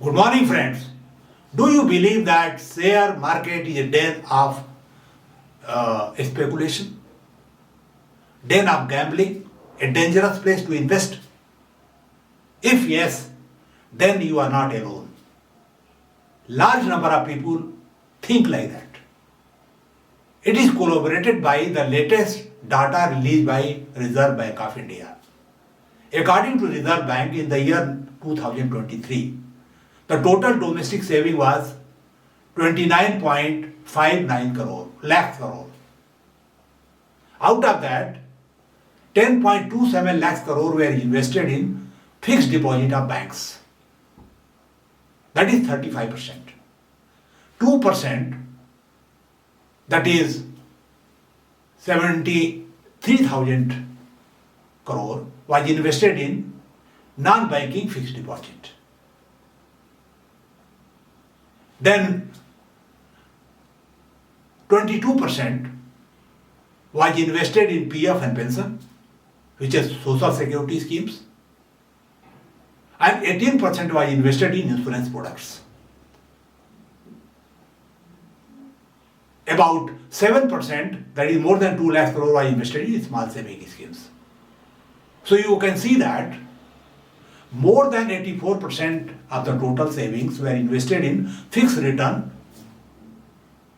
Good morning, friends. Do you believe that share market is a den of speculation, den of gambling, a dangerous place to invest? If yes, then you are not alone. Large number of people think like that. It is corroborated by the latest data released by Reserve Bank of India. According to Reserve Bank, in the year 2023, the total domestic saving was 29.59 lakh crore. Out of that, 10.27 lakh crore were invested in fixed deposit of banks. That is 35%. 2%, that is 73,000 crore, was invested in non-banking fixed deposit. Then 22% was invested in PF and pension, which is social security schemes, and 18% was invested in insurance products. About 7%, that is more than 2 lakh crore, was invested in small saving schemes. So you can see that more than 84% of the total savings were invested in fixed return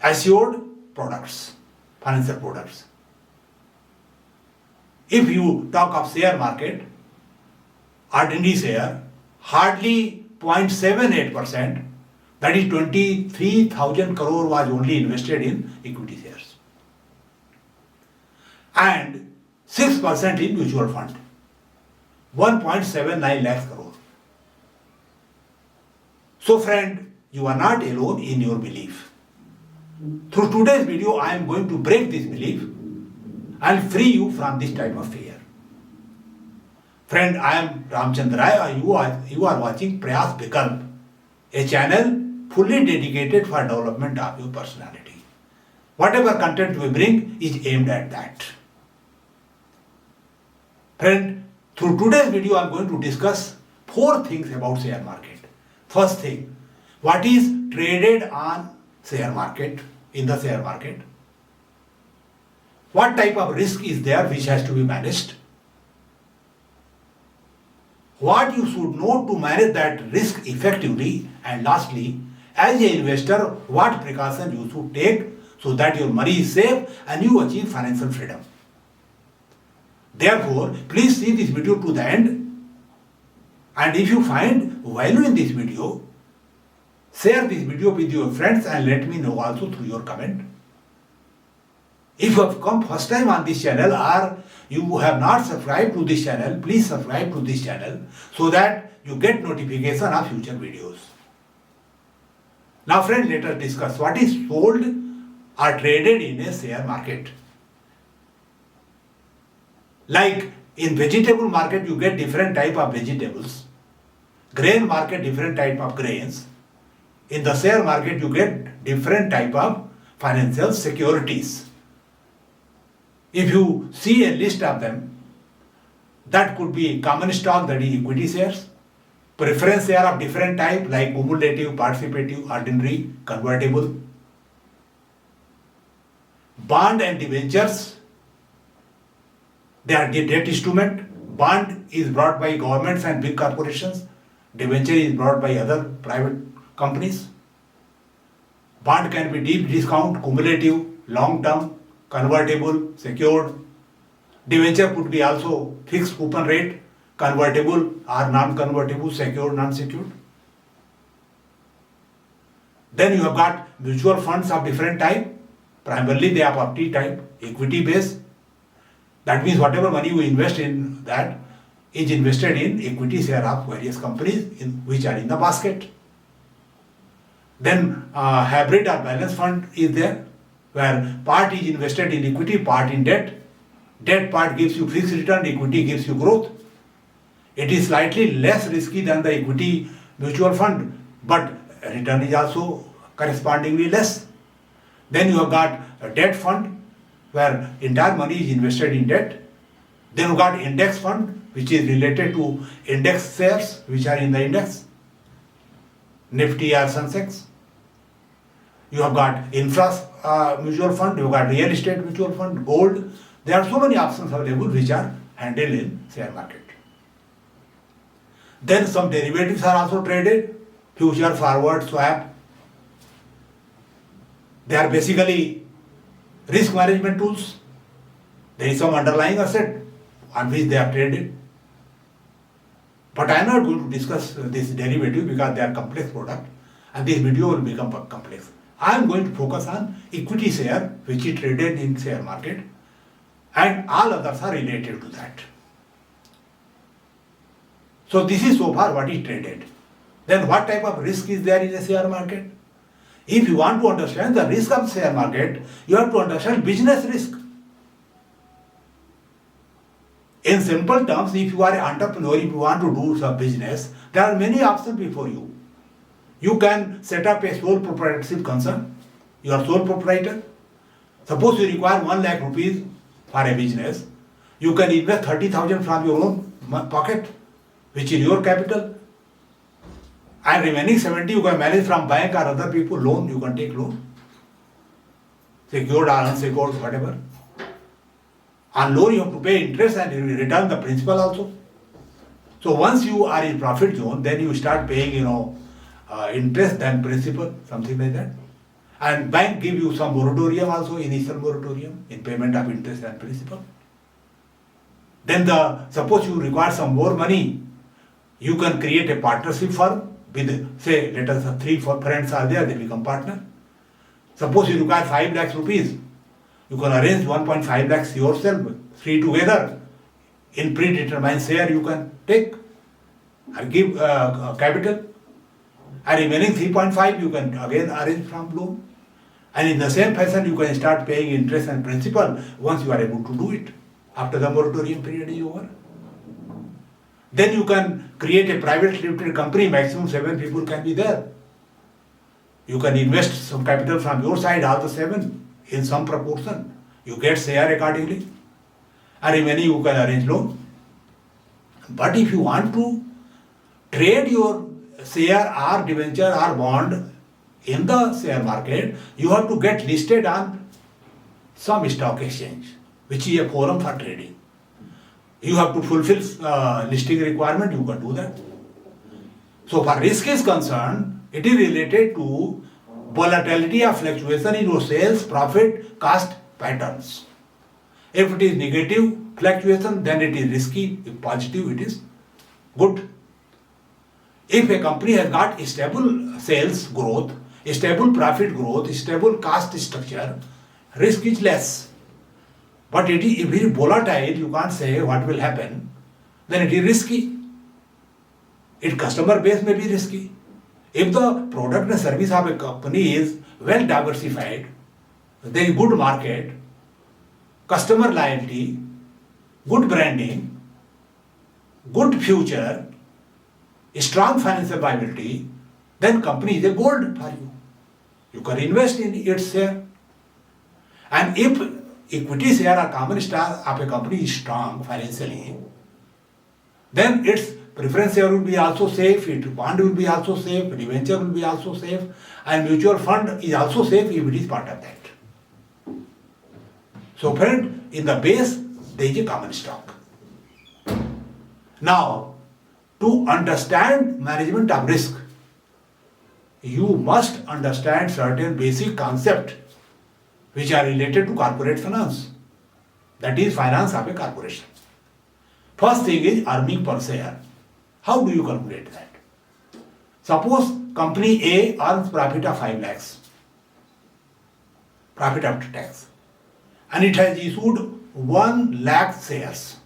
assured products, financial products. If you talk of share market, ordinary share, hardly 0.78%, that is 23,000 crore, was only invested in equity shares. And 6% in mutual fund, 1.79 lakh crore. So friend, you are not alone in your belief. Through today's video, I am going to break this belief and free you from this type of fear. Friend, I am Ramchandra Rai, and you are watching Prayas Vikalp, a channel fully dedicated for development of your personality. Whatever content we bring is aimed at that. Friend, through today's video, I am going to discuss 4 things about share market. First thing, what is traded on share market, in the share market? What type of risk is there which has to be managed? What you should know to manage that risk effectively, and lastly, as an investor, what precautions you should take so that your money is safe and you achieve financial freedom. Therefore, please see this video to the end, and if you find value in this video, share this video with your friends and let me know also through your comment. If you have come first time on this channel or you have not subscribed to this channel, please subscribe to this channel so that you get notification of future videos. Now friend, let us discuss what is sold or traded in a share market. Like in vegetable market, you get different type of vegetables. Grain market, different type of grains. In the share market, you get different type of financial securities. If you see a list of them, that could be common stock, that is equity shares, preference share of different type like cumulative, participative, ordinary, convertible, bond and debentures. They are the debt instrument. Bond is brought by governments and big corporations. Debenture is brought by other private companies. Bond can be deep discount, cumulative, long term, convertible, secured. Debenture could be also fixed coupon rate, convertible or non-convertible, secured, non-secured. Then you have got mutual funds of different type. Primarily they are of T type, equity based. That means whatever money you invest in that is invested in equity share of various companies which are in the basket. Then hybrid or balance fund is there, where part is invested in equity, part in debt. Debt part gives you fixed return, equity gives you growth. It is slightly less risky than the equity mutual fund, but return is also correspondingly less. Then you have got a debt fund, where entire money is invested in debt. Then you got index fund, which is related to index shares which are in the index. Nifty or Sensex. You have got infra mutual fund, you have got real estate mutual fund, gold. There are so many options available which are handled in share market. Then some derivatives are also traded, future, forward, swap. They are basically risk management tools. There is some underlying asset on which they are traded. But I am not going to discuss this derivative because they are complex product and this video will become complex. I am going to focus on equity share which is traded in share market and all others are related to that. So this is so far what is traded. Then what type of risk is there in the share market? If you want to understand the risk of share market, you have to understand business risk. In simple terms, if you are an entrepreneur, if you want to do some business, there are many options before you. You can set up a sole proprietorship concern. You are sole proprietor. Suppose you require 1 lakh rupees for a business. You can invest 30,000 from your own pocket, which is your capital. And remaining 70 you can manage from bank or other people, loan, you can take loan. Secured or unsecured, whatever. On loan you have to pay interest and you return the principal also. So once you are in profit zone, then you start paying, interest then principal, something like that. And bank give you some moratorium also, initial moratorium in payment of interest and principal. Then suppose you require some more money, you can create a partnership firm with, say, let us say 3-4 friends are there, they become partner. Suppose you require 5 lakhs rupees, you can arrange 1.5 lakhs yourself, 3 together. In predetermined share you can take and give capital. And remaining 3.5 you can again arrange from loan. And in the same fashion you can start paying interest and principal once you are able to do it, after the moratorium period is over. Then you can create a private limited company, maximum 7 people can be there. You can invest some capital from your side, all the 7 in some proportion. You get share accordingly. And remaining you can arrange loan. But if you want to trade your share or debenture or bond in the share market, you have to get listed on some stock exchange, which is a forum for trading. You have to fulfill listing requirement, you can do that. So far risk is concerned, it is related to volatility or fluctuation in your sales, profit, cost patterns. If it is negative fluctuation, then it is risky. If positive, it is good. If a company has got stable sales growth, stable profit growth, stable cost structure, risk is less. But if it is volatile, you can't say what will happen, then it is risky. Its customer base may be risky. If the product and service of a company is well diversified, there is good market, customer loyalty, good branding, good future, strong financial viability, then company is a gold for you. You can invest in its share. And if equity share or common stock of a company is strong financially, then its preference share will be also safe, its bond will be also safe, debenture will be also safe, and mutual fund is also safe if it is part of that. So friend, in the base there is a common stock. Now, to understand management of risk, you must understand certain basic concepts which are related to corporate finance. That is finance of a corporation. First thing is earning per share. How do you calculate that? Suppose company A earns profit of 5 lakhs, profit after tax, and it has issued 1 lakh shares,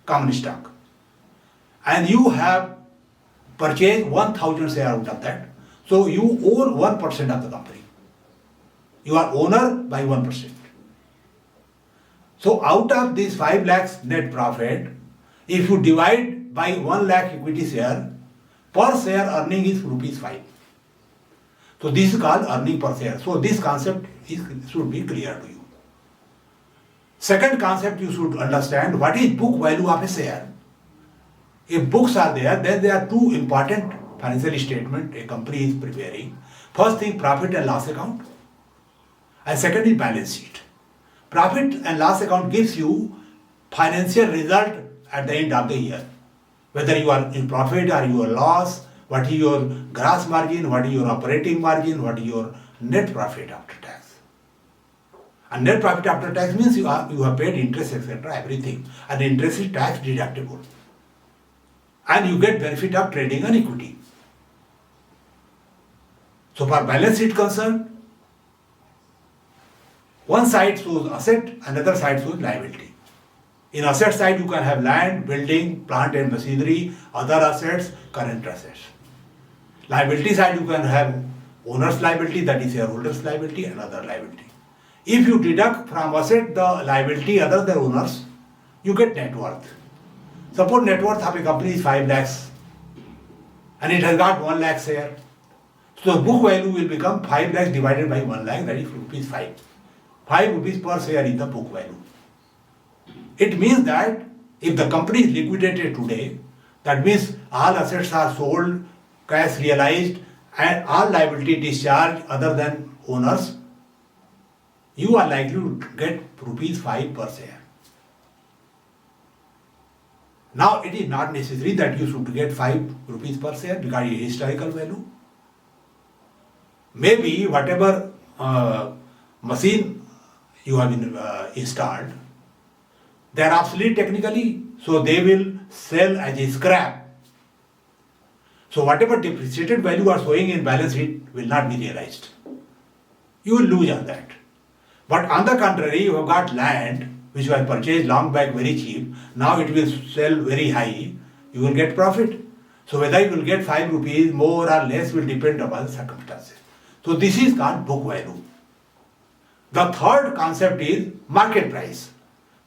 common stock, and you have purchased 1,000 shares out of that. So you own 1% of the company. You are owner by 1%. So out of this 5 lakhs net profit, if you divide by 1 lakh equity share, per share earning is rupees 5. So this is called earning per share. So this concept should be clear to you. Second concept, you should understand what is book value of a share. If books are there, then there are two important financial statement a company is preparing, first thing profit and loss account, and second is balance sheet. Profit and loss account gives you financial result at the end of the year. Whether you are in profit or you are loss, what is your gross margin, what is your operating margin, what is your net profit after tax. And net profit after tax means you have paid interest, etc., everything. And the interest is tax deductible. And you get benefit of trading on equity. So for balance sheet concern, one side shows asset, another side shows liability. In asset side, you can have land, building, plant and machinery, other assets, current assets. Liability side, you can have owner's liability, that is shareholder's liability, and other liability. If you deduct from asset the liability other than owners, you get net worth. Suppose net worth of a company is 5 lakhs and it has got 1 lakh share. So book value will become 5 lakhs divided by 1 lakh, that is rupees 5. 5 rupees per share is the book value. It means that if the company is liquidated today, that means all assets are sold, cash realized, and all liability discharged other than owners, you are likely to get rupees 5 per share. Now it is not necessary that you should get 5 rupees per share because it is historical value. Maybe whatever machine you have installed, they are obsolete technically, so they will sell as a scrap. So whatever depreciated value are showing in balance sheet will not be realized. You will lose on that. But on the contrary, you have got land which was purchased long back very cheap, now it will sell very high, you will get profit. So whether you will get 5 rupees more or less will depend upon the circumstances. So this is called book value. The third concept is market price.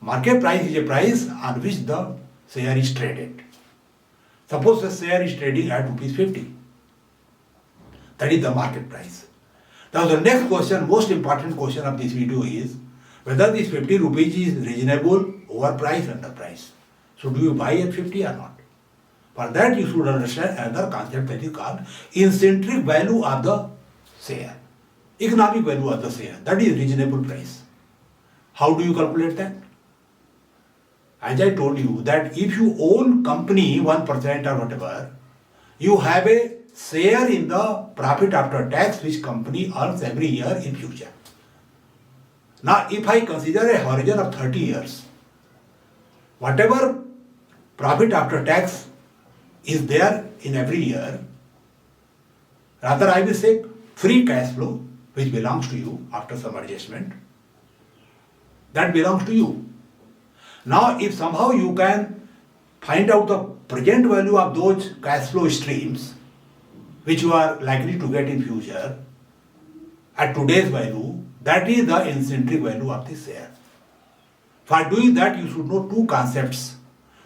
Market price is a price on which the share is traded. Suppose the share is trading at rupees 50. That is the market price. Now the next question, most important question of this video is whether this 50 rupees is reasonable, overpriced, underpriced. So do you buy at 50 or not? For that you should understand another concept that is called intrinsic value of the share. Economic value of the share, that is reasonable price. How do you calculate that? As I told you that if you own company 1% or whatever, you have a share in the profit after tax which company earns every year in future. Now if I consider a horizon of 30 years, whatever profit after tax is there in every year, rather I will say free cash flow which belongs to you after some adjustment, that belongs to you. Now if somehow you can find out the present value of those cash flow streams which you are likely to get in future at today's value, that is the intrinsic value of the share. For doing that you should know two concepts.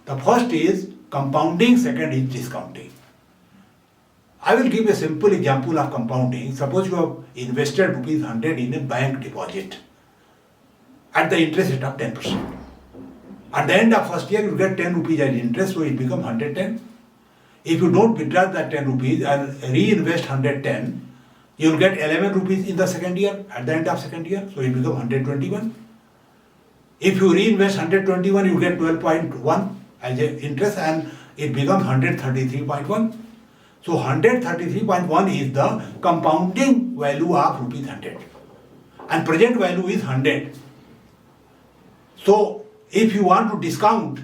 The first is compounding, second is discounting. I will give a simple example of compounding. Suppose you have invested rupees 100 in a bank deposit at the interest rate of 10%. At the end of first year, you get 10 rupees as interest, so it becomes 110. If you don't withdraw that 10 rupees and reinvest 110, you will get 11 rupees in the second year, at the end of second year, so it becomes 121. If you reinvest 121, you get 12.1 as a interest and it becomes 133.1. So 133.1 is the compounding value of rupees 100 and present value is 100. So if you want to discount,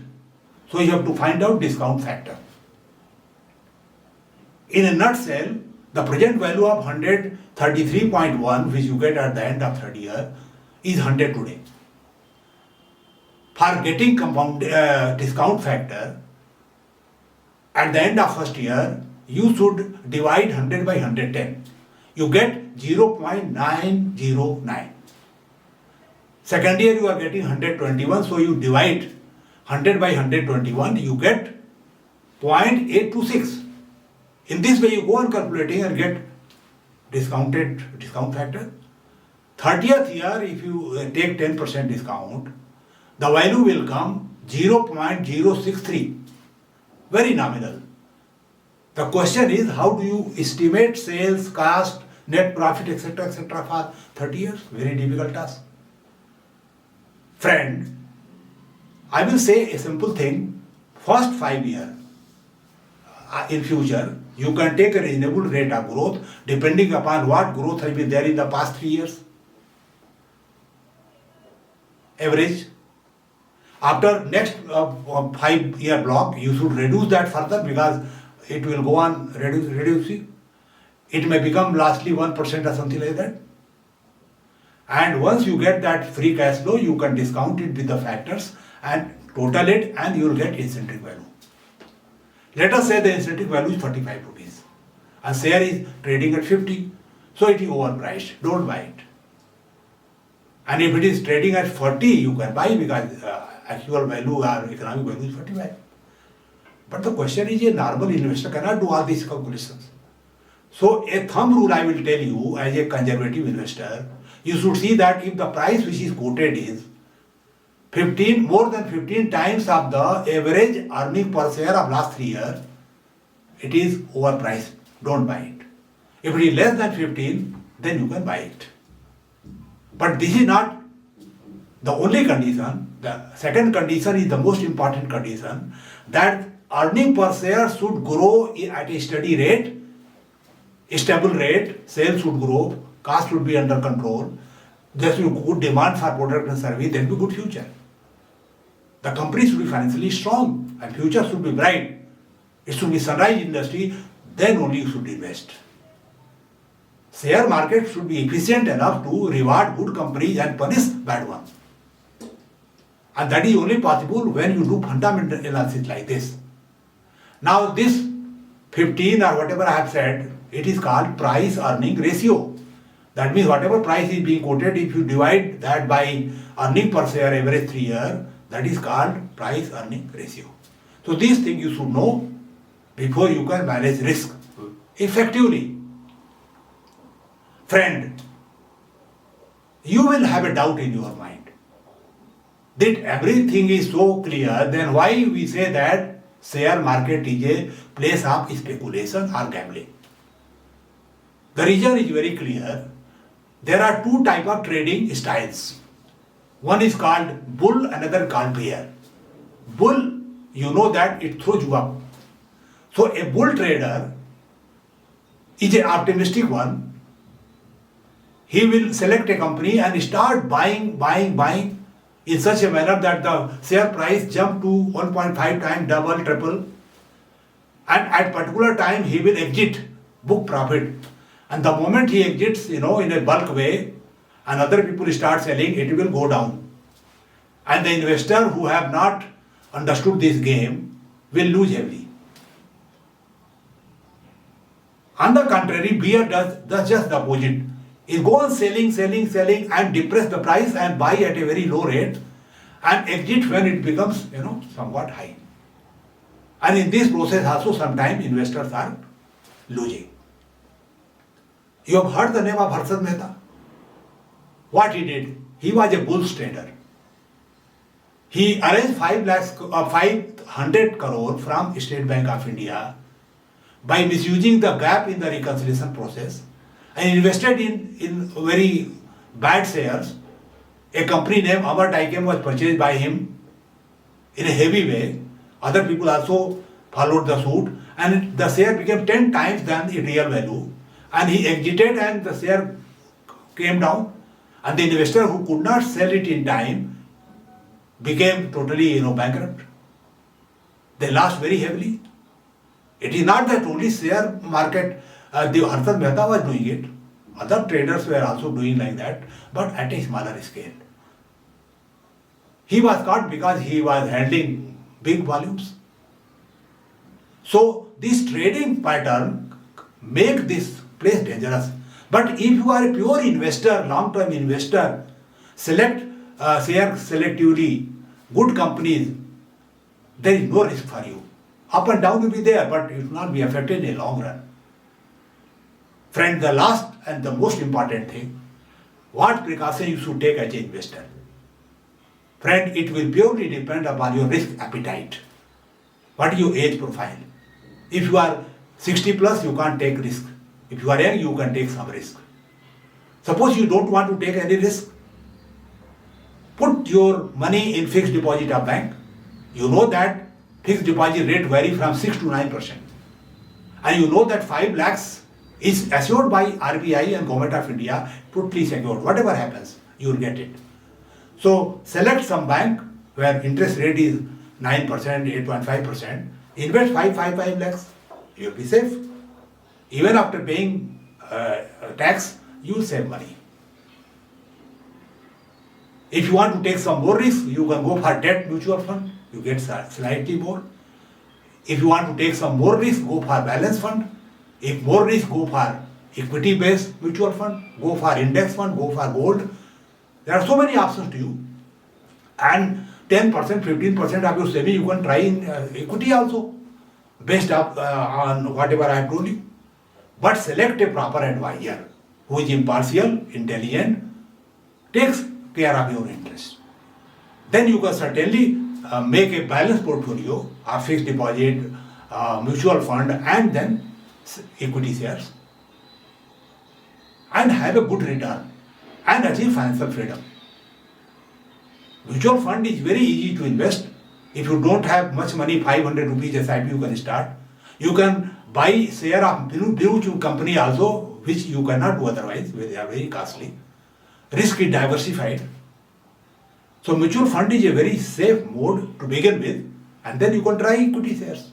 so you have to find out discount factor. In a nutshell, the present value of 133.1 which you get at the end of third year is 100 today. For getting discount factor, at the end of first year, you should divide 100 by 110. You get 0.909. Second year you are getting 121, so you divide 100 by 121, you get 0.826. In this way you go on calculating and get discount factor. 30th year, if you take 10% discount, the value will come 0.063, very nominal. The question is, how do you estimate sales, cost, net profit, etc. for 30 years? Very difficult task. Friend, I will say a simple thing. First 5 years, in future, you can take a reasonable rate of growth depending upon what growth has been there in the past 3 years. Average. After next 5-year block, you should reduce that further because it will go on reducing. It may become lastly 1% or something like that. And once you get that free cash flow, you can discount it with the factors and total it, and you will get intrinsic value. Let us say the intrinsic value is 45 rupees. A share is trading at 50, so it is overpriced. Don't buy it. And if it is trading at 40, you can buy because actual value or economic value is 45. But the question is, a normal investor cannot do all these calculations. So a thumb rule I will tell you as a conservative investor, you should see that if the price which is quoted is more than 15 times of the average earning per share of last 3 years, it is overpriced. Don't buy it. If it is less than 15, then you can buy it. But this is not the only condition. The second condition is the most important condition, that earning per share should grow at a steady rate, a stable rate, sales should grow, cost should be under control, there should be good demand for product and service, there will be good future. The company should be financially strong and future should be bright. It should be sunrise industry, then only you should invest. Share market should be efficient enough to reward good companies and punish bad ones. And that is only possible when you do fundamental analysis like this. Now this 15 or whatever I have said, it is called price earning ratio. That means whatever price is being quoted, if you divide that by earning per share average 3 years, that is called price earning ratio. So these things you should know before you can manage risk effectively. Friend, you will have a doubt in your mind that everything is so clear, then why we say that share market is a place of speculation or gambling? The reason is very clear. There are two types of trading styles. One is called bull, another called bear. Bull, you know that it throws you up. So a bull trader is an optimistic one. He will select a company and start buying in such a manner that the share price jump to 1.5 times, double, triple. And at particular time he will exit, book profit. And the moment he exits, in a bulk way, and other people start selling, it will go down. And the investor who have not understood this game will lose heavily. On the contrary, bear does just the opposite. It goes selling and depress the price and buy at a very low rate and exit when it becomes, somewhat high. And in this process also sometimes investors are losing. You have heard the name of Harshad Mehta? What he did? He was a bulls trader. He arranged 500 crore from State Bank of India by misusing the gap in the reconciliation process and invested in very bad shares. A company named Amar Dychem was purchased by him in a heavy way. Other people also followed the suit and the share became 10 times than the real value. And he exited and the share came down, and the investor who could not sell it in time became totally bankrupt. They lost very heavily. It is not that only share market, the Harshad Mehta was doing it. Other traders were also doing like that, but at a smaller scale. He was caught because he was handling big volumes. So this trading pattern make this place dangerous. But if you are a pure investor, long-term investor, select share selectively, good companies, there is no risk for you. Up and down will be there, but it will not be affected in the long run. Friend, the last and the most important thing, what precaution you should take as an investor? Friend, it will purely depend upon your risk appetite. What is your age profile? If you are 60 plus, you can't take risk. If you are young, you can take some risk. Suppose you don't want to take any risk, put your money in fixed deposit of bank. You know that fixed deposit rate vary from 6 to 9%. And you know that 5 lakhs is assured by RBI and Government of India, totally secured. Whatever happens, you will get it. So select some bank where interest rate is 9%, 8.5%. Invest 5 lakhs. You will be safe. Even after paying tax, you will save money. If you want to take some more risk, you can go for debt mutual fund. You get slightly more. If you want to take some more risk, go for balance fund. If more risk, go for equity-based mutual fund. Go for index fund. Go for gold. There are so many options to you. And 10%, 15% of your saving you can try in equity also, based on whatever I have told you. But select a proper advisor who is impartial, intelligent, takes care of your interest. Then you can certainly make a balanced portfolio of fixed deposit, mutual fund, and then equity shares, and have a good return and achieve financial freedom. Mutual fund is very easy to invest. If you don't have much money, 500 rupees SIP you can start. You can buy share of blue company also, which you cannot do otherwise. They are very costly. Risk is diversified. So mutual fund is a very safe mode to begin with, and then you can try equity shares.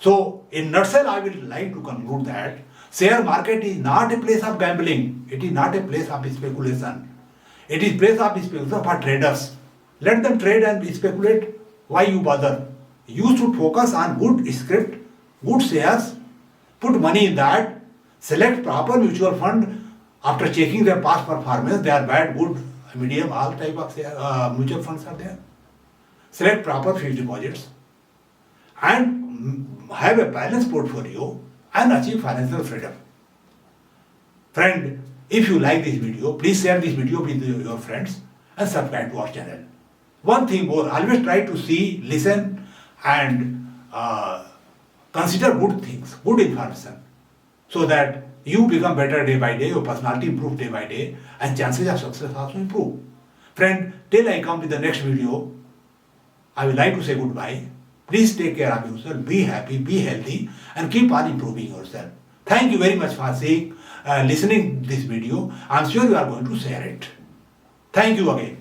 So in nutshell, I will like to conclude that share market is not a place of gambling. It is not a place of speculation. It is place of speculation for traders. Let them trade and speculate. Why you bother? You should focus on good script, good shares, put money in that, select proper mutual fund. After checking their past performance, they are bad, good, medium, all type of mutual funds are there. Select proper fixed deposits and have a balanced portfolio and achieve financial freedom. Friend, if you like this video, please share this video with your friends and subscribe to our channel. One thing more, always try to see, listen and consider good things, good information, so that you become better day by day, your personality improves day by day, and chances of success also improve. Friend, till I come with the next video, I would like to say goodbye. Please take care of yourself, be happy, be healthy, and keep on improving yourself. Thank you very much for listening this video. I am sure you are going to share it. Thank you again.